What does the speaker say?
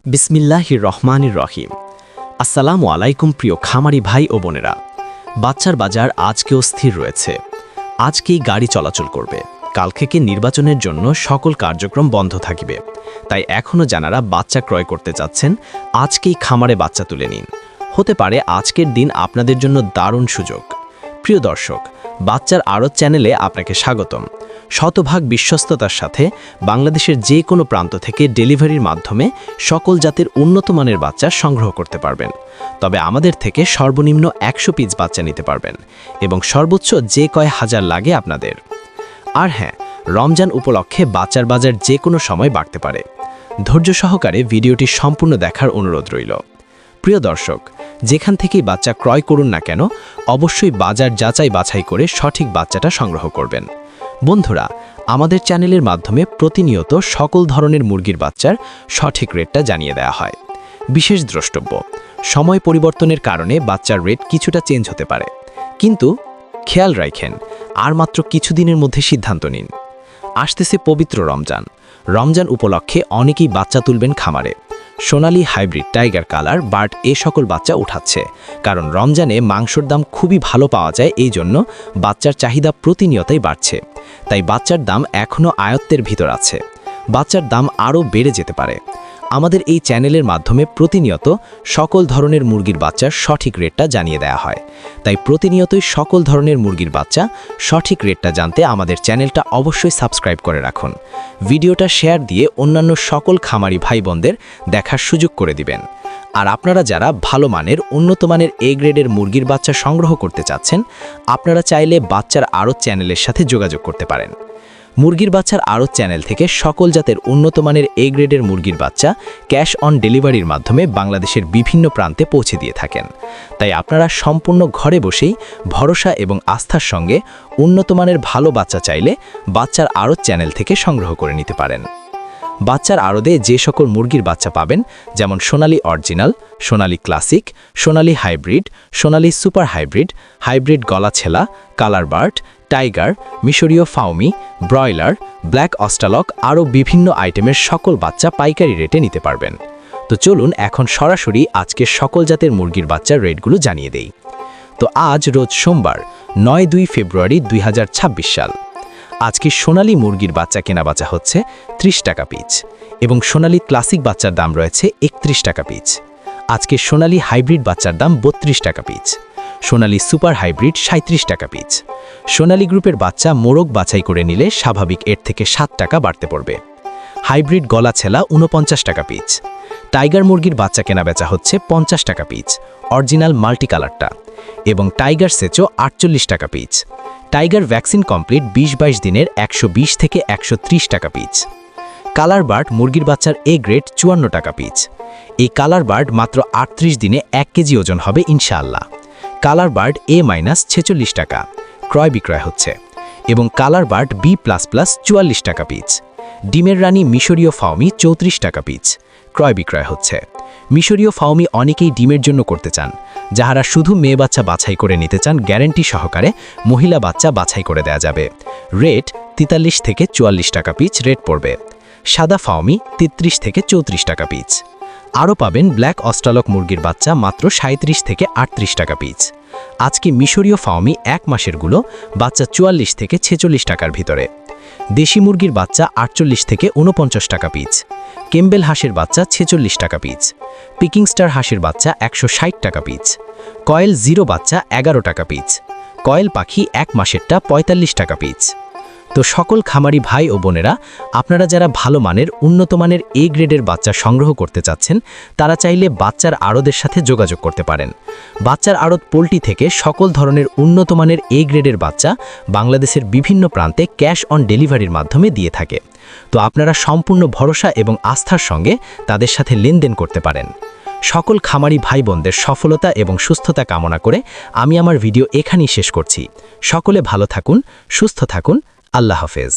বিসমিল্লাহির রহমানির রহিম। আসসালামু আলাইকুম প্রিয় খামারি ভাই ও বোনেরা। বাচ্চার বাজার আজকেও স্থির রয়েছে। আজকেই গাড়ি চলাচল করবে, কাল থেকে নির্বাচনের জন্য সকল কার্যক্রম বন্ধ থাকবে। তাই এখনও যারা বাচ্চা ক্রয় করতে চাচ্ছেন, আজকেই খামারে বাচ্চা তুলে নিন। হতে পারে আজকের দিন আপনাদের জন্য দারুণ সুযোগ। প্রিয় দর্শক, বাচ্চার আড়ত চ্যানেলে আপনাকে স্বাগতম। শতভাগ বিশ্বস্ততার সাথে বাংলাদেশের যে কোনো প্রান্ত থেকে ডেলিভারির মাধ্যমে সকল জাতের উন্নত মানের বাচ্চা সংগ্রহ করতে পারবেন। তবে আমাদের থেকে সর্বনিম্ন 100 পিস বাচ্চা নিতে পারবেন এবং সর্বোচ্চ যে কয় হাজার লাগে আপনাদের। আর হ্যাঁ, রমজান উপলক্ষে বাচ্চার বাজার যে কোনো সময় বাড়তে পারে। ধৈর্য সহকারে ভিডিওটি সম্পূর্ণ দেখার অনুরোধ রইল। প্রিয় দর্শক, যেখান থেকেই বাচ্চা ক্রয় করুন না কেন, অবশ্যই বাজার যাচাই বাছাই করে সঠিক বাচ্চাটা সংগ্রহ করবেন। বন্ধুরা, আমাদের চ্যানেলের মাধ্যমে প্রতিনিয়ত সকল ধরনের মুরগির বাচ্চার সঠিক রেটটা জানিয়ে দেওয়া হয়। বিশেষ দ্রষ্টব্য, সময় পরিবর্তনের কারণে বাচ্চার রেট কিছুটা চেঞ্জ হতে পারে, কিন্তু খেয়াল রাখেন আর মাত্র কিছুদিনের মধ্যে সিদ্ধান্ত নিন। আসতেছে পবিত্র রমজান। রমজান উপলক্ষে অনেকেই বাচ্চা তুলবেন খামারে। সোনালী হাইব্রিড, টাইগার কালার, বার্ড এ সকল বাচ্চা উঠাচ্ছে, কারণ রমজানে মাংসর দাম খুবই ভালো পাওয়া যায়। এই জন্য বাচ্চার চাহিদা প্রতিনিয়তই বাড়ছে। তাই বাচ্চার দাম এখনও আয়ত্তের ভিতর আছে। বাচ্চার দাম আরও বেড়ে যেতে পারে। আমাদের এই চ্যানেলের মাধ্যমে প্রতিনিয়ত সকল ধরনের মুরগির বাচ্চার সঠিক রেটটা জানিয়ে দেওয়া হয়। তাই প্রতিনিয়তই সকল ধরনের মুরগির বাচ্চা সঠিক রেটটা জানতে আমাদের চ্যানেলটা অবশ্যই সাবস্ক্রাইব করে রাখুন। ভিডিওটা শেয়ার দিয়ে অন্যান্য সকল খামারি ভাই বোনদের দেখার সুযোগ করে দিবেন। আর আপনারা যারা ভালো মানের, উন্নত মানের এ গ্রেডের মুরগির বাচ্চা সংগ্রহ করতে চাচ্ছেন, আপনারা চাইলে বাচ্চার আড়ত চ্যানেলের সাথে যোগাযোগ করতে পারেন। মুরগির বাচ্চার আড়ত চ্যানেল থেকে সকল জাতের উন্নত মানের এ গ্রেডের মুরগির বাচ্চা ক্যাশ অন ডেলিভারির মাধ্যমে বাংলাদেশের বিভিন্ন প্রান্তে পৌঁছে দিয়ে থাকেন। তাই আপনারা সম্পূর্ণ ঘরে বসেই ভরসা এবং আস্থার সঙ্গে উন্নত মানের ভালো বাচ্চা চাইলে বাচ্চার আড়ত চ্যানেল থেকে সংগ্রহ করে নিতে পারেন। বাচ্চার আড়তে যে সকল মুরগির বাচ্চা পাবেন, যেমন সোনালী অরিজিনাল, সোনালী ক্লাসিক, সোনালী হাইব্রিড, সোনালী সুপার হাইব্রিড, হাইব্রিড গলা ছেলা, কালার বার্ড, টাইগার, মিশরীয় ফাউমি, ব্রয়লার, ব্ল্যাক অস্টালক, আরও বিভিন্ন আইটেমের সকল বাচ্চা পাইকারি রেটে নিতে পারবেন। তো চলুন এখন সরাসরি আজকের সকল জাতের মুরগির বাচ্চার রেটগুলো জানিয়ে দেই। তো আজ রোজ সোমবার 9 ফেব্রুয়ারি 2026 সাল। আজকে সোনালী মুরগির বাচ্চা কেনা বাচ্চা হচ্ছে 30 টাকা পিচ এবং সোনালী ক্লাসিক বাচ্চার দাম রয়েছে 31 টাকা পিচ। আজকে সোনালী হাইব্রিড বাচ্চার দাম 32 টাকা পিচ, সোনালী সুপার হাইব্রিড 37 টাকা পিচ। সোনালী গ্রুপের বাচ্চা মোরগ বাছাই করে নিলে স্বাভাবিক এর থেকে 7 টাকা বাড়তে পড়বে। হাইব্রিড গলা ছেলা 49 টাকা পিচ। টাইগার মুরগির বাচ্চা কেনা বেচা হচ্ছে 50 টাকা পিচ, অরিজিনাল মাল্টি কালারটা, এবং টাইগার সেচো 48 টাকা পিচ। টাইগার ভ্যাকসিন কমপ্লিট 20-22 দিনের 120 থেকে 130 টাকা পিচ। কালার বার্ড মুরগির বাচ্চার এ গ্রেড 54 টাকা পিচ। এই কালার বার্ড মাত্র 38 দিনে 1 কেজি ওজন হবে ইনশাআল্লাহ। কালার বার্ড A-46 টাকা ক্রয় বিক্রয় হচ্ছে, এবং কালার বার্ড B++ 44 টাকা পিচ। ডিমের রানী মিশরীয় ফাউমি 34 টাকা পিচ ক্রয় বিক্রয় হচ্ছে। মিশরীয় ফাউমি অনেকেই ডিমের জন্য করতে চান, যাহারা শুধু মেয়ে বাচ্চা বাছাই করে নিতে চান, গ্যারান্টি সহকারে মহিলা বাচ্চা বাছাই করে দেয়া যাবে। রেট 43 থেকে 44 টাকা পিচ রেট পড়বে। সাদা ফাউমি 33 থেকে 34 টাকা পিচ। আরও পাবেন ব্ল্যাক অস্ট্রালক মুরগির বাচ্চা মাত্র 37 থেকে 38 টাকা পিচ। আজকে মিশরীয় ফাউমি 1 মাসেরগুলো বাচ্চা 44 থেকে 46 টাকার ভিতরে। দেশি মুরগির বাচ্চা 48 থেকে 49 টাকা পিচ। কেম্বেল হাঁসের বাচ্চা 46 টাকা পিচ। পিকিং স্টার হাঁসের বাচ্চা 160 টাকা পিচ। কয়েল জিরো বাচ্চা 11 টাকা পিচ। কয়েল পাখি 1 মাসেরটা 45 টাকা পিচ। তো সকল খামারি ভাই ও বোনেরা, আপনারা যারা ভালো মানের, উন্নত মানের এ গ্রেডের বাচ্চা সংগ্রহ করতে চাচ্ছেন, তারা চাইলে বাচ্চার আড়তের সাথে যোগাযোগ করতে পারেন। বাচ্চার আড়ত পোল্ট্রি থেকে সকল ধরনের উন্নত মানের এ গ্রেডের বাচ্চা বাংলাদেশের বিভিন্ন প্রান্তে ক্যাশ অন ডেলিভারির মাধ্যমে দিয়ে থাকে। তো আপনারা সম্পূর্ণ ভরসা এবং আস্থার সঙ্গে তাদের সাথে লেনদেন করতে পারেন। সকল খামারি ভাই বোনদের সফলতা এবং সুস্থতা কামনা করে আমি আমার ভিডিও এখানেই শেষ করছি। সকলে ভালো থাকুন, সুস্থ থাকুন। আল্লাহ হাফেজ।